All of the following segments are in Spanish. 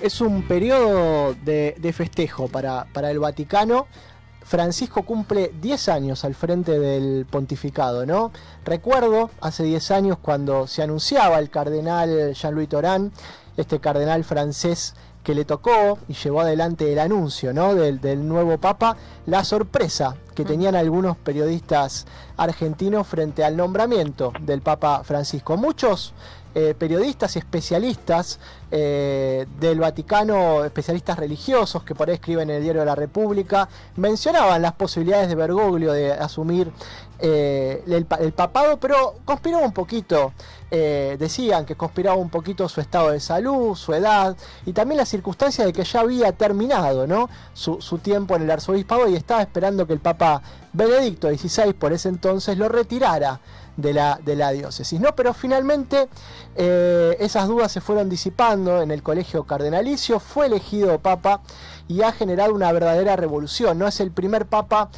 Es un periodo de festejo para el Vaticano. Francisco cumple 10 años al frente del pontificado, ¿no? Recuerdo hace 10 años cuando se anunciaba el cardenal Jean-Louis Tauran, este cardenal francés que le tocó y llevó adelante el anuncio, ¿no?, del nuevo Papa, la sorpresa que tenían algunos periodistas argentinos frente al nombramiento del Papa Francisco. Muchos periodistas y especialistas del Vaticano, especialistas religiosos que por ahí escriben en el Diario de la República, mencionaban las posibilidades de Bergoglio de asumir el papado, pero conspiraba un poquito, decían que conspiraba un poquito su estado de salud, su edad y también la circunstancia de que ya había terminado, ¿no?, su tiempo en el arzobispado y estaba esperando que el Papa Benedicto XVI por ese entonces lo retirara de la diócesis, ¿no? Pero finalmente esas dudas se fueron disipando en el colegio cardenalicio, fue elegido Papa y ha generado una verdadera revolución, ¿no? Es el primer Papa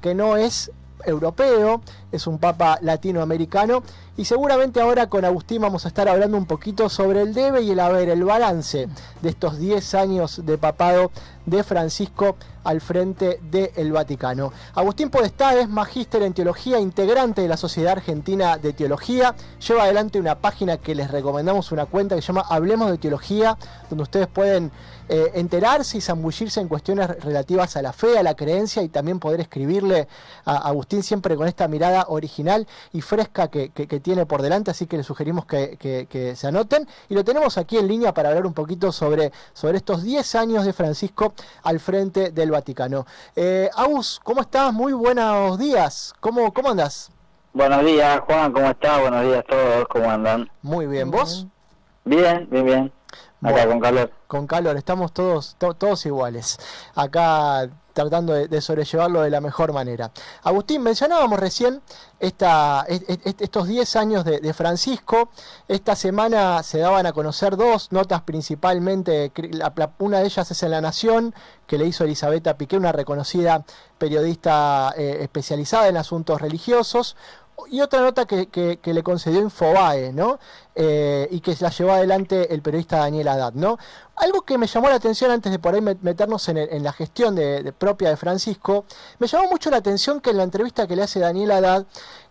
que no es europeo, es un Papa latinoamericano y seguramente ahora con Agustín vamos a estar hablando un poquito sobre el debe y el haber, el balance de estos 10 años de papado de Francisco al frente del Vaticano. Agustín Podestá es magíster en teología, integrante de la Sociedad Argentina de Teología, lleva adelante una página que les recomendamos, una cuenta que se llama Hablemos de Teología, donde ustedes pueden enterarse y zambullirse en cuestiones relativas a la fe, a la creencia y también poder escribirle a Agustín siempre con esta mirada original y fresca que tiene por delante, así que les sugerimos que se anoten y lo tenemos aquí en línea para hablar un poquito sobre estos 10 años de Francisco al frente del Vaticano. Agus, ¿cómo estás? Muy buenos días. ¿Cómo andás? Buenos días, Juan, ¿cómo estás? Buenos días a todos, ¿cómo andan? Muy bien, ¿vos? Bien. Acá Bueno, con calor. Con calor, estamos todos iguales. Acá tratando de sobrellevarlo de la mejor manera. Agustín, mencionábamos recién estos 10 años de Francisco. Esta semana se daban a conocer dos notas principalmente. Una de ellas es en La Nación, que le hizo Elisabetta Piqué, una reconocida periodista especializada en asuntos religiosos. Y otra nota que le concedió Infobae, ¿no? Y que la llevó adelante el periodista Daniel Haddad, ¿no? Algo que me llamó la atención antes de por ahí meternos en la gestión propia de Francisco, me llamó mucho la atención que en la entrevista que le hace Daniel Haddad,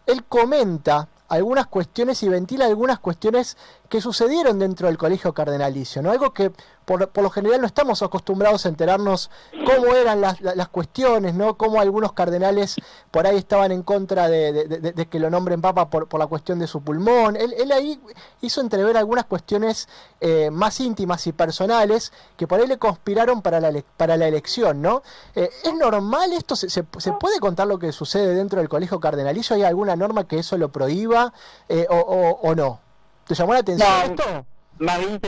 él comenta algunas cuestiones y ventila algunas cuestiones que sucedieron dentro del colegio cardenalicio, ¿no? Algo que por lo general no estamos acostumbrados a enterarnos cómo eran las cuestiones, ¿no? Cómo algunos cardenales por ahí estaban en contra de que lo nombren papa por la cuestión de su pulmón. Él ahí hizo entrever algunas cuestiones más íntimas y personales que por ahí le conspiraron para la elección, ¿no? ¿Es normal esto? ¿Se puede contar lo que sucede dentro del colegio cardenalicio? ¿Hay alguna norma que eso lo prohíba o no? ¿Te llamó la atención esto? Más bien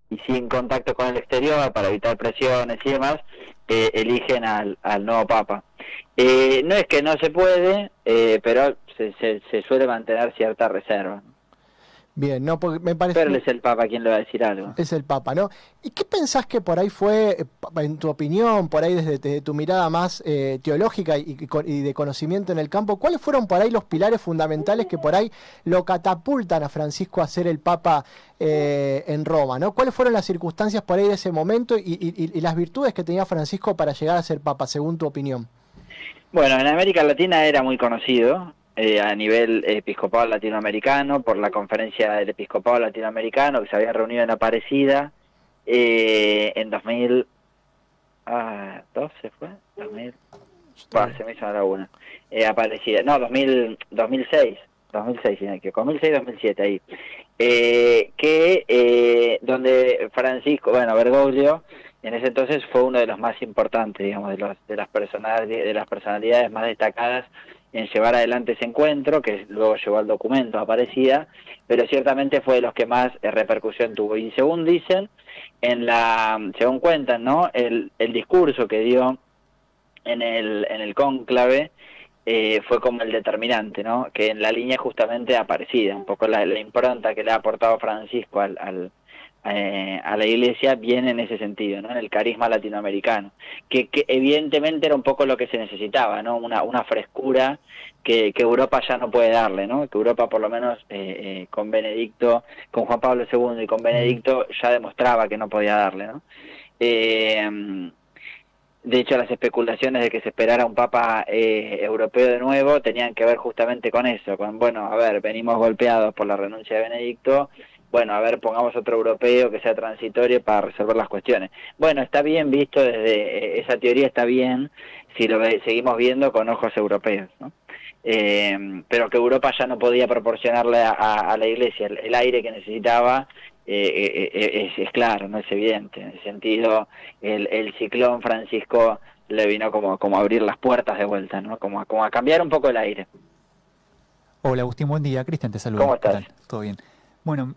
y sin contacto con el exterior para evitar presiones y demás, eligen al nuevo Papa. No es que no se puede, pero se suele mantener cierta reserva. Bien, no, porque me parece... Pero él es el Papa quien le va a decir algo. Es el Papa, ¿no? ¿Y qué pensás que por ahí fue, en tu opinión, por ahí desde tu mirada más teológica y de conocimiento en el campo, cuáles fueron por ahí los pilares fundamentales que por ahí lo catapultan a Francisco a ser el Papa en Roma, ¿no? ¿Cuáles fueron las circunstancias por ahí de ese momento y las virtudes que tenía Francisco para llegar a ser Papa, según tu opinión? Bueno, en América Latina era muy conocido a nivel episcopal latinoamericano por la conferencia del episcopado latinoamericano que se había reunido en Aparecida en 2012 ¿fue? 2000, se me hizo la laguna. Aparecida, no, 2006, 2006, ahí. Donde Francisco, Bergoglio, en ese entonces fue uno de los más importantes, digamos, de las personalidades más destacadas en llevar adelante ese encuentro, que luego llevó al documento Aparecida, pero ciertamente fue de los que más repercusión tuvo. Y según dicen, según cuentan, ¿no?, el discurso que dio en el cónclave fue como el determinante, ¿no?, que en la línea justamente Aparecida, un poco la impronta que le ha aportado Francisco al a la Iglesia viene en ese sentido, ¿no? En el carisma latinoamericano, que evidentemente era un poco lo que se necesitaba, ¿no? Una frescura que Europa ya no puede darle, ¿no? Que Europa por lo menos con Benedicto, con Juan Pablo II y con Benedicto ya demostraba que no podía darle, ¿no? De hecho, las especulaciones de que se esperara un papa europeo de nuevo tenían que ver justamente con eso, con, bueno, a ver, venimos golpeados por la renuncia de Benedicto, bueno, a ver, pongamos otro europeo que sea transitorio para resolver las cuestiones. Bueno, está bien visto desde, esa teoría está bien si lo seguimos viendo con ojos europeos, ¿no? Pero que Europa ya no podía proporcionarle a la Iglesia el aire que necesitaba, es claro, no es evidente. En ese sentido, el ciclón Francisco le vino como a abrir las puertas de vuelta, ¿no? Como a cambiar un poco el aire. Hola Agustín, buen día. Cristian te saluda. ¿Cómo estás? ¿Qué tal? ¿Todo bien? Bueno,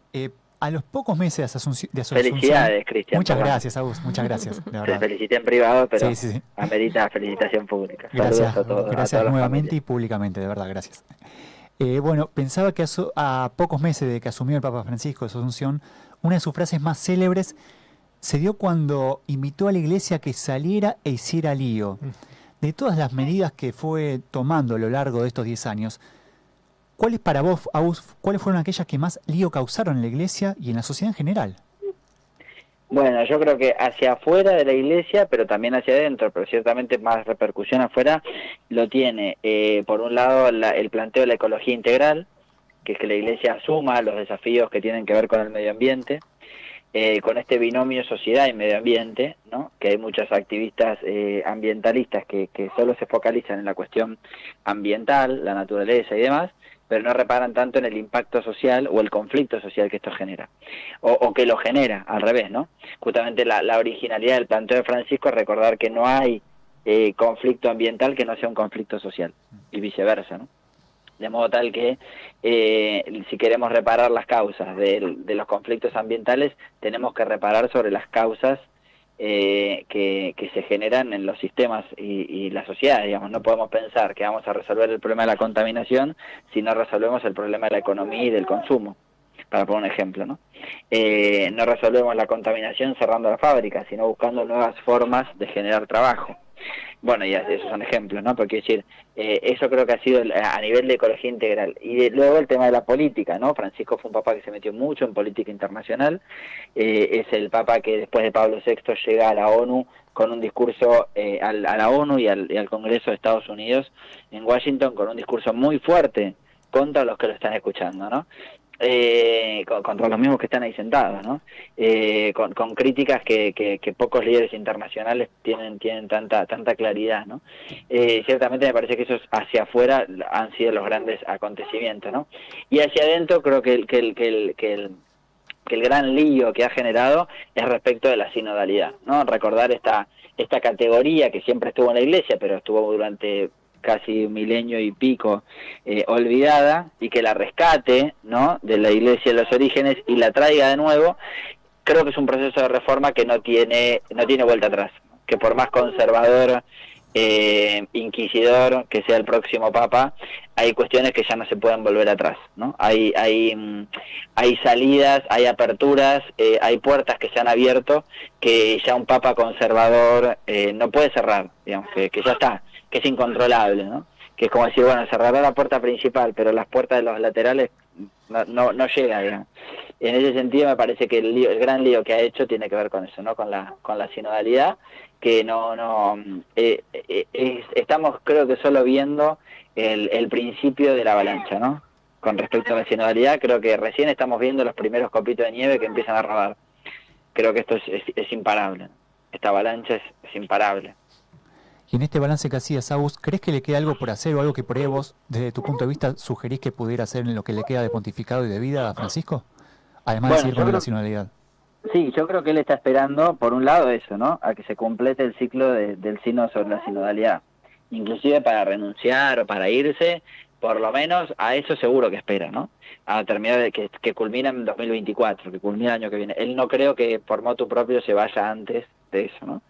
a los pocos meses de Asunción... Felicidades, Cristian. Muchas gracias, Agus, muchas gracias, de verdad. Te felicité en privado, pero sí. amerita felicitación pública. Gracias, Saludos a todos. gracias a nuevamente y públicamente, de verdad, gracias. Bueno, pensaba que a pocos meses de que asumió el Papa Francisco de su Asunción, una de sus frases más célebres se dio cuando invitó a la Iglesia a que saliera e hiciera lío. De todas las medidas que fue tomando a lo largo de estos 10 años, ¿cuáles para vos, Agus, cuáles fueron aquellas que más lío causaron en la Iglesia y en la sociedad en general? Bueno, yo creo que hacia afuera de la Iglesia, pero también hacia adentro, pero ciertamente más repercusión afuera, lo tiene, por un lado, el planteo de la ecología integral, que es que la Iglesia asuma los desafíos que tienen que ver con el medio ambiente, con este binomio sociedad y medio ambiente, ¿no? Que hay muchos activistas ambientalistas que solo se focalizan en la cuestión ambiental, la naturaleza y demás, pero no reparan tanto en el impacto social o el conflicto social que esto genera, o que lo genera, al revés, ¿no? Justamente la originalidad del planteo de Francisco es recordar que no hay conflicto ambiental que no sea un conflicto social, y viceversa, ¿no? De modo tal que si queremos reparar las causas de los conflictos ambientales, tenemos que reparar sobre las causas que se generan en los sistemas y la sociedad, digamos. No podemos pensar que vamos a resolver el problema de la contaminación si no resolvemos el problema de la economía y del consumo, para poner un ejemplo, ¿no? No resolvemos la contaminación cerrando la fábrica, sino buscando nuevas formas de generar trabajo. Bueno, y esos son ejemplos, ¿no? Porque decir, eso creo que ha sido a nivel de ecología integral. Y luego el tema de la política, ¿no? Francisco fue un papa que se metió mucho en política internacional, es el papa que después de Pablo VI llega a la ONU con un discurso, a la ONU y al Congreso de Estados Unidos en Washington, con un discurso muy fuerte contra los que lo están escuchando, ¿no? Contra los mismos que están ahí sentados, ¿no? Con críticas que pocos líderes internacionales tienen tanta claridad, ¿no? Ciertamente me parece que esos hacia afuera han sido los grandes acontecimientos, ¿no? Y hacia adentro creo que el gran lío que ha generado es respecto de la sinodalidad, ¿no? Recordar esta categoría que siempre estuvo en la Iglesia, pero estuvo durante casi un milenio y pico olvidada, y que la rescate, ¿no?, de la Iglesia de los orígenes y la traiga de nuevo. Creo que es un proceso de reforma que no tiene vuelta atrás, que por más conservador, inquisidor que sea el próximo papa, hay cuestiones que ya no se pueden volver atrás, ¿no? Hay salidas, hay aperturas, hay puertas que se han abierto que ya un papa conservador no puede cerrar, digamos, que ya está, que es incontrolable, ¿no? Que es como decir, bueno, cerrará la puerta principal, pero las puertas de los laterales no llega, digamos. En ese sentido me parece que el gran lío que ha hecho tiene que ver con eso, ¿no? Con la sinodalidad, que estamos, creo que solo viendo el principio de la avalancha, ¿no? Con respecto a la sinodalidad, creo que recién estamos viendo los primeros copitos de nieve que empiezan a rodar. Creo que esto es imparable. Esta avalancha es imparable. Y en este balance que hacías, Agus, ¿crees que le queda algo por hacer o algo que por ahí vos, desde tu punto de vista, sugerís que pudiera hacer en lo que le queda de pontificado y de vida a Francisco? Además de seguir con la sinodalidad. Sí, yo creo que él está esperando, por un lado, eso, ¿no? A que se complete el ciclo del sínodo sobre la sinodalidad. Inclusive para renunciar o para irse, por lo menos a eso seguro que espera, ¿no? A terminar, que culmina en 2024, que culmina el año que viene. Él no creo que por motu propio se vaya antes de eso, ¿no?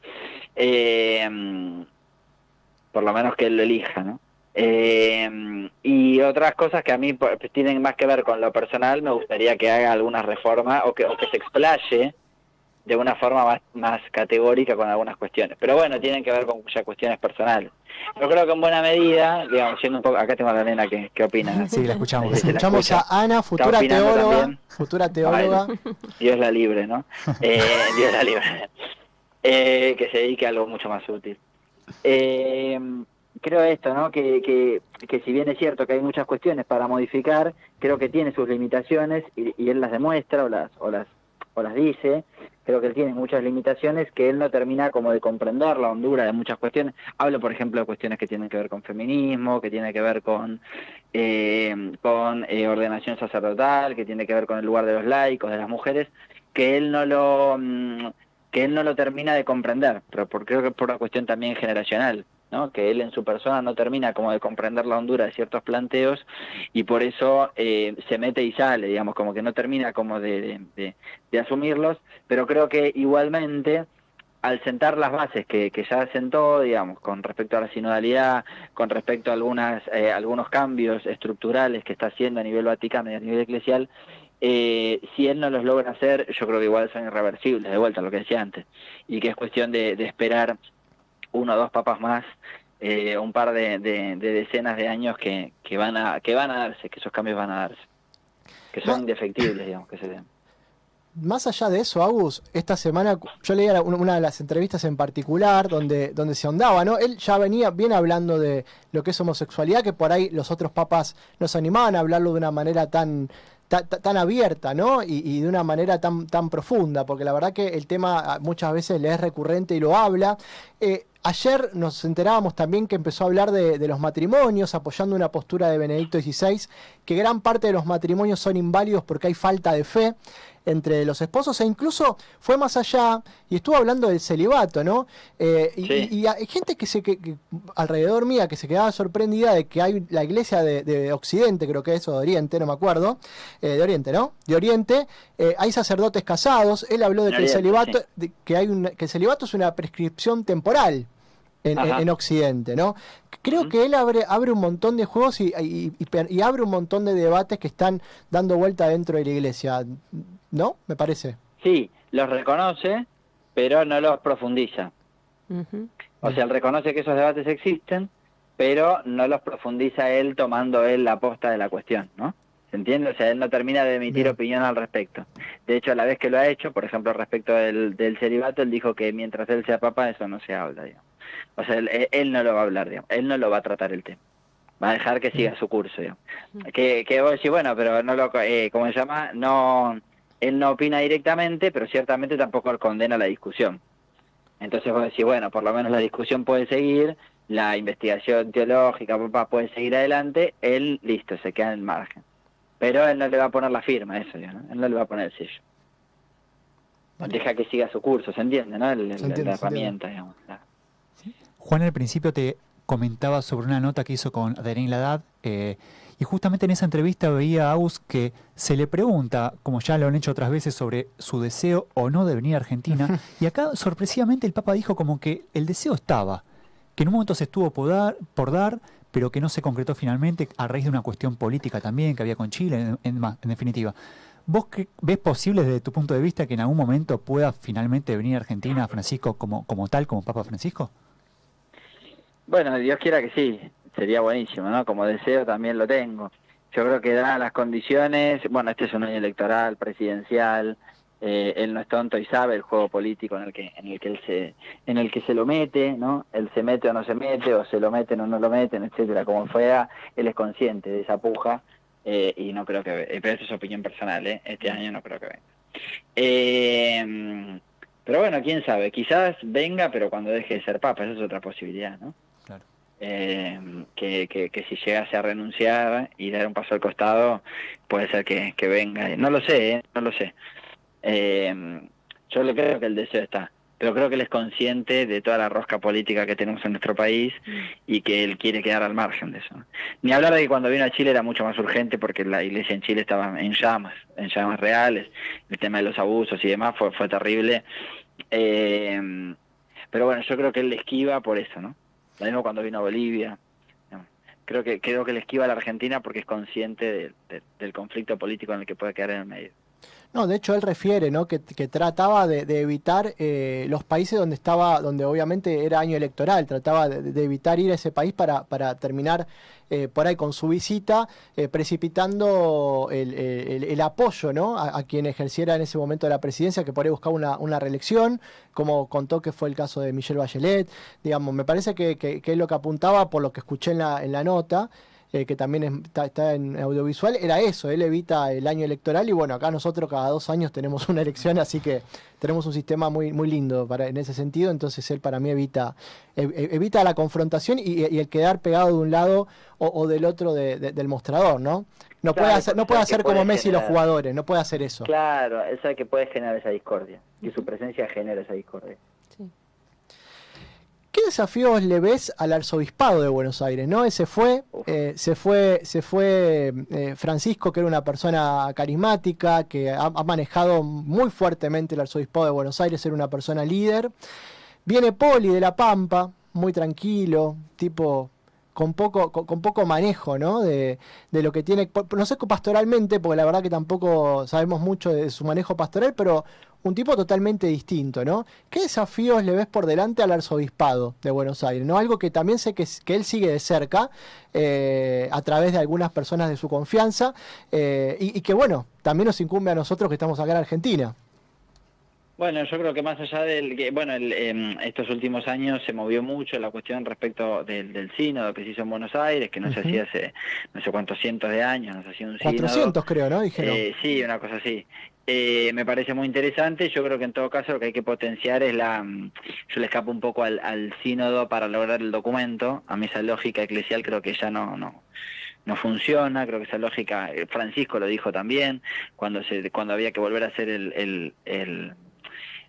Por lo menos que él lo elija, ¿no? Y otras cosas que a mí tienen más que ver con lo personal, me gustaría que haga algunas reformas o que se explaye de una forma más categórica con algunas cuestiones. Pero bueno, tienen que ver con ya cuestiones personales. Yo creo que en buena medida, digamos, siendo un poco... Acá tengo a la nena que opina. Sí, la escuchamos. Se la Escuchamos escucha. a Ana, futura teóloga. Ay, Dios la libre, ¿no? Dios la libre. Que se dedique a algo mucho más útil. Creo esto, ¿no? Que si bien es cierto que hay muchas cuestiones para modificar, creo que tiene sus limitaciones y él las demuestra o las dice. Creo que él tiene muchas limitaciones que él no termina como de comprender la hondura de muchas cuestiones. Hablo, por ejemplo, de cuestiones que tienen que ver con feminismo, que tienen que ver con ordenación sacerdotal, que tiene que ver con el lugar de los laicos, de las mujeres, que él no lo termina de comprender, pero creo que por una cuestión también generacional, ¿no? Que él en su persona no termina como de comprender la hondura de ciertos planteos y por eso se mete y sale, digamos, como que no termina como de asumirlos, pero creo que igualmente al sentar las bases que ya sentó, digamos, con respecto a la sinodalidad, con respecto a algunos cambios estructurales que está haciendo a nivel Vaticano y a nivel eclesial, si él no los logra hacer, yo creo que igual son irreversibles, de vuelta a lo que decía antes, y que es cuestión de esperar uno o dos papas más, un par de decenas de años que van a darse, que esos cambios van a darse, que son indefectibles, digamos, que se den. Más allá de eso, Agus, esta semana yo leía una de las entrevistas en particular donde se ahondaba, ¿no? Él ya viene hablando de lo que es homosexualidad, que por ahí los otros papas no se animaban a hablarlo de una manera tan abierta, ¿no? Y de una manera tan profunda, porque la verdad que el tema muchas veces le es recurrente y lo habla. Ayer nos enterábamos también que empezó a hablar de los matrimonios, apoyando una postura de Benedicto XVI, que gran parte de los matrimonios son inválidos porque hay falta de fe entre los esposos, e incluso fue más allá y estuvo hablando del celibato, ¿no? Sí. Y hay gente que alrededor mía que se quedaba sorprendida de que hay la iglesia de Occidente, creo que es, o de Oriente, no me acuerdo, de Oriente, ¿no? De Oriente, hay sacerdotes casados. Él habló de que el celibato, sí, que el celibato es una prescripción temporal en Occidente, ¿no? Creo que él abre un montón de juegos y abre un montón de debates que están dando vuelta dentro de la iglesia, ¿no? Me parece. Sí, los reconoce, pero no los profundiza. O sea, él reconoce que esos debates existen, pero no los profundiza él tomando él la posta de la cuestión, ¿no? ¿Se entiende? O sea, él no termina de emitir opinión al respecto. De hecho, a la vez que lo ha hecho, por ejemplo, respecto del celibato, él dijo que mientras él sea papa, eso no se habla, digamos. O sea, él no lo va a hablar, digamos. Él no lo va a tratar el tema. Va a dejar que siga su curso, digamos. Que vos decís, bueno, pero no lo... ¿cómo se llama? No... Él no opina directamente, pero ciertamente tampoco condena la discusión. Entonces vos decís, bueno, por lo menos la discusión puede seguir, la investigación teológica, puede seguir adelante, él, listo, se queda en el margen. Pero él no le va a poner la firma, eso, ¿no? Él no le va a poner el sello. Deja que siga su curso, ¿se entiende, no? La herramienta, digamos. Juan al principio te comentaba sobre una nota que hizo con Adeline Ladat, y justamente en esa entrevista veía a Agus que se le pregunta, como ya lo han hecho otras veces, sobre su deseo o no de venir a Argentina, y acá sorpresivamente el Papa dijo como que el deseo estaba, que en un momento se estuvo por dar, pero que no se concretó finalmente a raíz de una cuestión política también que había con Chile, en definitiva. ¿Vos ves posible desde tu punto de vista que en algún momento pueda finalmente venir a Argentina Francisco como Papa Francisco? Bueno, Dios quiera que sí, sería buenísimo, ¿no? Como deseo también lo tengo. Yo creo que dadas las condiciones, bueno, este es un año electoral, presidencial, él no es tonto y sabe el juego político en el que se lo mete, ¿no? Él se mete o no se mete, o se lo meten o no lo meten, etcétera, como fuera, él es consciente de esa puja, y no creo que, pero eso es opinión personal, este año no creo que venga. Pero bueno, quién sabe, quizás venga, pero cuando deje de ser papa, esa es otra posibilidad, ¿no? Claro. Que si llegase a renunciar y dar un paso al costado, puede ser que venga. No lo sé, no lo sé. Yo le creo que el deseo está, pero creo que él es consciente de toda la rosca política que tenemos en nuestro país y que él quiere quedar al margen de eso. Ni hablar de que cuando vino a Chile era mucho más urgente porque la iglesia en Chile estaba en llamas reales, el tema de los abusos y demás fue terrible. Pero bueno, yo creo que él le esquiva por eso, ¿no? Lo mismo cuando vino a Bolivia. creo que le esquiva a la Argentina porque es consciente del conflicto político en el que puede quedar en el medio. No, de hecho él refiere, ¿no?, que trataba de evitar los países donde obviamente era año electoral, trataba de evitar ir a ese país para terminar por ahí con su visita, precipitando el apoyo, ¿no?, a quien ejerciera en ese momento la presidencia, que por ahí buscaba una reelección, como contó que fue el caso de Michelle Bachelet. Digamos, me parece que es lo que apuntaba, por lo que escuché en la nota, que también está en audiovisual, era eso. Él evita el año electoral, y bueno, acá nosotros cada 2 años tenemos una elección, así que tenemos un sistema muy, muy lindo en ese sentido. Entonces él, para mí, evita la confrontación y el quedar pegado de un lado o del otro del mostrador, ¿no? No Claro, puede hacer como Messi y los generar, jugadores, no puede hacer eso. Claro, él sabe que puede generar esa discordia, y su presencia genera esa discordia. Sí. ¿Qué desafíos le ves al arzobispado de Buenos Aires, no? Se fue Francisco, que era una persona carismática, que ha manejado muy fuertemente el arzobispado de Buenos Aires, era una persona líder. Viene Poli de La Pampa, muy tranquilo, tipo con poco manejo, ¿no?, de lo que tiene, no sé pastoralmente, porque la verdad que tampoco sabemos mucho de su manejo pastoral, pero un tipo totalmente distinto, ¿no? ¿Qué desafíos le ves por delante al arzobispado de Buenos Aires, ¿no? Algo que también sé que él sigue de cerca, a través de algunas personas de su confianza, y que, bueno, también nos incumbe a nosotros que estamos acá en Argentina. Bueno, yo creo que más allá estos últimos años se movió mucho la cuestión respecto del sínodo que se hizo en Buenos Aires, que no se hacía hace no sé cuántos cientos de años, no se hacía un sínodo. 400 creo, ¿no? Dijeron. Sí, una cosa así. Me parece muy interesante. Yo creo que en todo caso lo que hay que potenciar es yo le escapo un poco al sínodo para lograr el documento. A mí esa lógica eclesial creo que ya no funciona. Creo que esa lógica, Francisco lo dijo también, cuando había que volver a hacer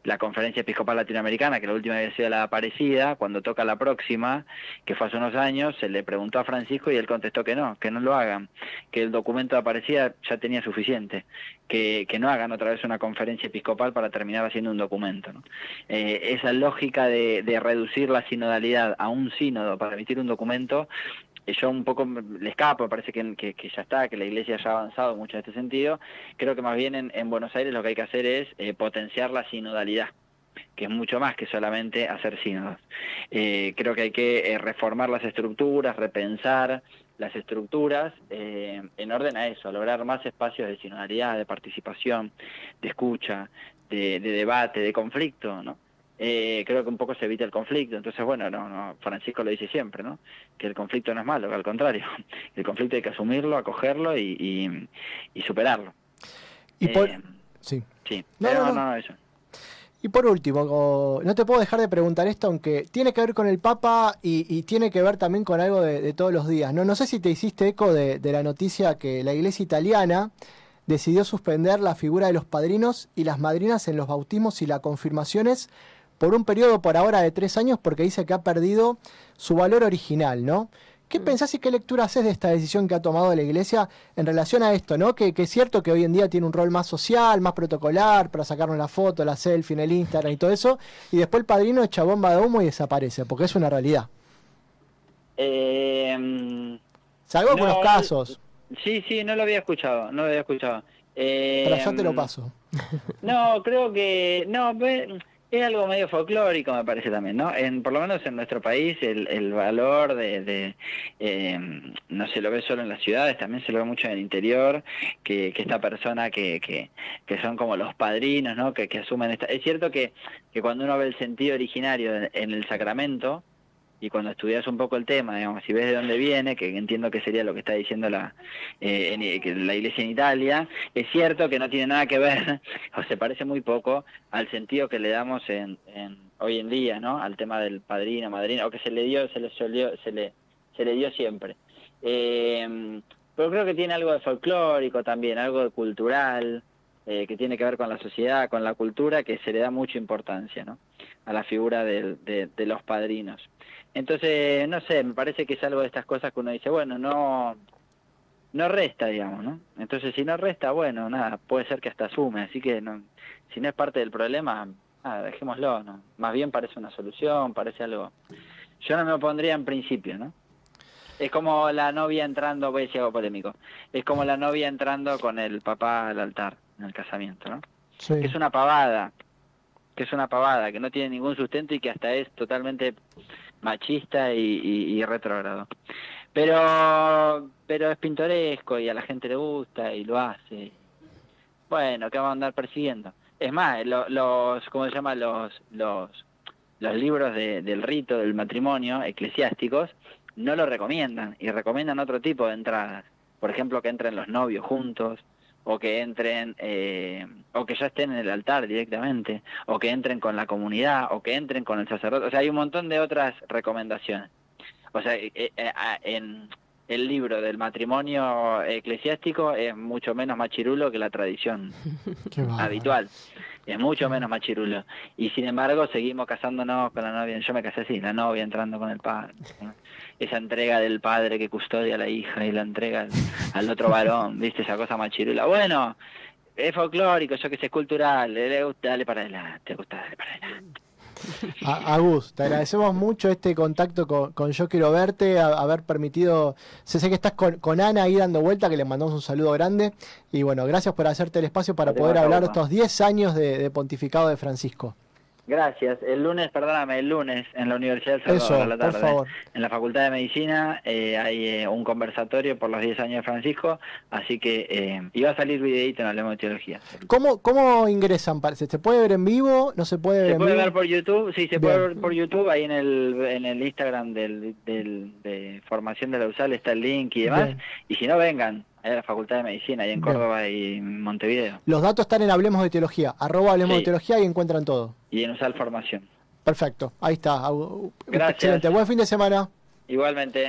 la conferencia episcopal latinoamericana, que la última había sido la Aparecida, cuando toca la próxima, que fue hace unos años, se le preguntó a Francisco y él contestó que no lo hagan, que el documento de Aparecida ya tenía suficiente, que no hagan otra vez una conferencia episcopal para terminar haciendo un documento, ¿no? Esa lógica de reducir la sinodalidad a un sínodo para emitir un documento, yo un poco le escapo, me parece que ya está, que la Iglesia ya ha avanzado mucho en este sentido. Creo que más bien en Buenos Aires lo que hay que hacer es potenciar la sinodalidad, que es mucho más que solamente hacer sínodos. Creo que hay que reformar las estructuras, repensar las estructuras en orden a eso, a lograr más espacios de sinodalidad, de participación, de escucha, de debate, de conflicto, ¿no? Creo que un poco se evita el conflicto. Entonces, bueno, Francisco lo dice siempre, ¿no?, que el conflicto no es malo, que al contrario, el conflicto hay que asumirlo, acogerlo y superarlo. Sí. Sí, No, eso. Y por último, no te puedo dejar de preguntar esto, aunque tiene que ver con el Papa y tiene que ver también con algo de todos los días, ¿no? No sé si te hiciste eco de la noticia que la Iglesia italiana decidió suspender la figura de los padrinos y las madrinas en los bautismos y las confirmaciones por un periodo por ahora de 3 años, porque dice que ha perdido su valor original, ¿no? ¿Qué pensás y qué lectura haces de esta decisión que ha tomado la Iglesia en relación a esto, ¿no? Que es cierto que hoy en día tiene un rol más social, más protocolar, para sacarnos la foto, la selfie en el Instagram y todo eso, y después el padrino echa bomba de humo y desaparece, porque es una realidad. Salvo algunos casos. Sí, no lo había escuchado. Pero ya te lo paso. No, creo que... es algo medio folclórico, me parece también, ¿no? Por lo menos en nuestro país el valor no se lo ve solo en las ciudades, también se lo ve mucho en el interior, que esta persona que son como los padrinos, ¿no?, que asumen esta... Es cierto que cuando uno ve el sentido originario en el sacramento, y cuando estudias un poco el tema, digamos, si ves de dónde viene, que entiendo que sería lo que está diciendo la Iglesia en Italia, es cierto que no tiene nada que ver, o se parece muy poco al sentido que le damos hoy en día, ¿no?, al tema del padrino, madrina, o que se le dio siempre. Pero creo que tiene algo de folclórico también, algo de cultural, que tiene que ver con la sociedad, con la cultura, que se le da mucha importancia, ¿no?, a la figura de los padrinos. Entonces, no sé, me parece que es algo de estas cosas que uno dice, bueno, no resta, digamos, ¿no? Entonces, si no resta, bueno, nada, puede ser que hasta asume, así que si no es parte del problema, nada, dejémoslo, ¿no? Más bien parece una solución, parece algo... Yo no me opondría en principio, ¿no? Es como la novia entrando, voy a decir algo polémico, es como la novia entrando con el papá al altar en el casamiento, ¿no? Sí. Que es una pavada, que no tiene ningún sustento y que hasta es totalmente machista y retrógrado. Pero es pintoresco y a la gente le gusta y lo hace. Bueno, ¿qué vamos a andar persiguiendo? Es más, ¿cómo se llama? Los libros del rito del matrimonio eclesiásticos no lo recomiendan y recomiendan otro tipo de entradas. Por ejemplo, que entren los novios juntos, o que entren, o que ya estén en el altar directamente, o que entren con la comunidad, o que entren con el sacerdote. O sea, hay un montón de otras recomendaciones. O sea, en el libro del matrimonio eclesiástico es mucho menos machirulo que la tradición habitual. Es mucho menos machirulo. Y sin embargo, seguimos casándonos con la novia. Yo me casé así, la novia entrando con el padre, ¿no? Esa entrega del padre que custodia a la hija y la entrega al otro varón, ¿viste? Esa cosa machirula. Bueno, es folclórico, yo que sé, es cultural. Le gusta, dale para adelante, dale para adelante. Agus, te agradecemos mucho este contacto con Yo Quiero Verte, haber permitido, sé que estás con Ana ahí dando vuelta, que le mandamos un saludo grande, y bueno, gracias por hacerte el espacio para poder hablar de estos 10 años de pontificado de Francisco. Gracias. El lunes en la Universidad del Salvador, a la tarde, por favor. En la Facultad de Medicina, hay un conversatorio por los 10 años de Francisco, así que iba a salir videíto en Hablemos de Teología. ¿Cómo ingresan? ¿Se puede ver en vivo? ¿No se puede ver en vivo? Se puede ver por YouTube, sí, se puede ver por YouTube, ahí en el Instagram de Formación de la USAL está el link y demás, Bien. y si no, vengan a la Facultad de Medicina, ahí en Córdoba y en Montevideo. Los datos están en Hablemos de Teología, @Hablemos de Sí. Teología, y encuentran todo. Y en USAL Formación. Perfecto, ahí está. Gracias. Excelente, buen fin de semana. Igualmente.